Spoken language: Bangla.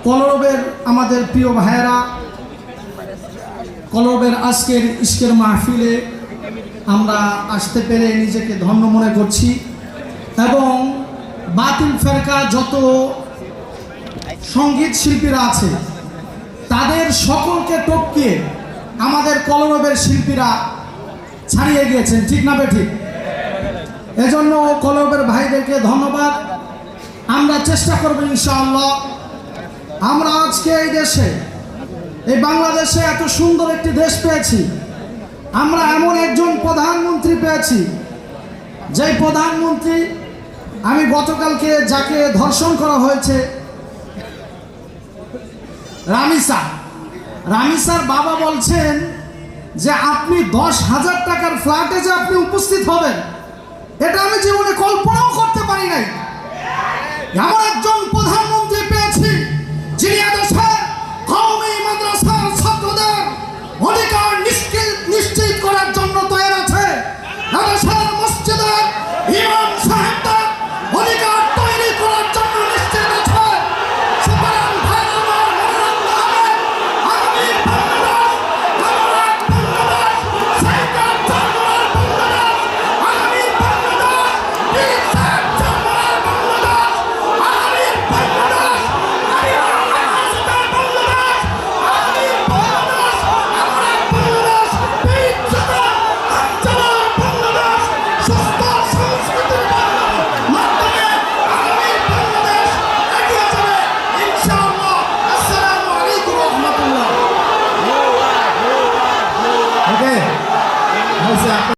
কলরবের আমাদের প্রিয় ভাইয়েরা, কলরবের আজকের ইশকের মাহফিলে আমরা আসতে পেরে নিজেকে ধন্য মনে করছি এবং বাতিল ফেরকা যত সঙ্গীত শিল্পীরা আছে তাদের সকলকে টপকিয়ে আমাদের কলরবের শিল্পীরা ছাড়িয়ে গিয়েছেন, ঠিক না বেঠিক? এজন্য কলরবের ভাইদেরকে ধন্যবাদ। আমরা চেষ্টা করব ইনশাআল্লাহ, আমরা আজকে এই দেশে, এই বাংলাদেশে এত সুন্দর একটি দেশ পেয়েছি, আমরা এমন একজন প্রধানমন্ত্রী পেয়েছি যেই প্রধানমন্ত্রী, আমি গতকালকে যাকে ধর্ষণ করা হয়েছে রামিসার বাবা বলছেন যে আপনি 10,000 টাকার ফ্ল্যাটে যে আপনি উপস্থিত হবেন, এটা আমি জীবনে কল্পনাও করতে পারি নাই। এমন একজন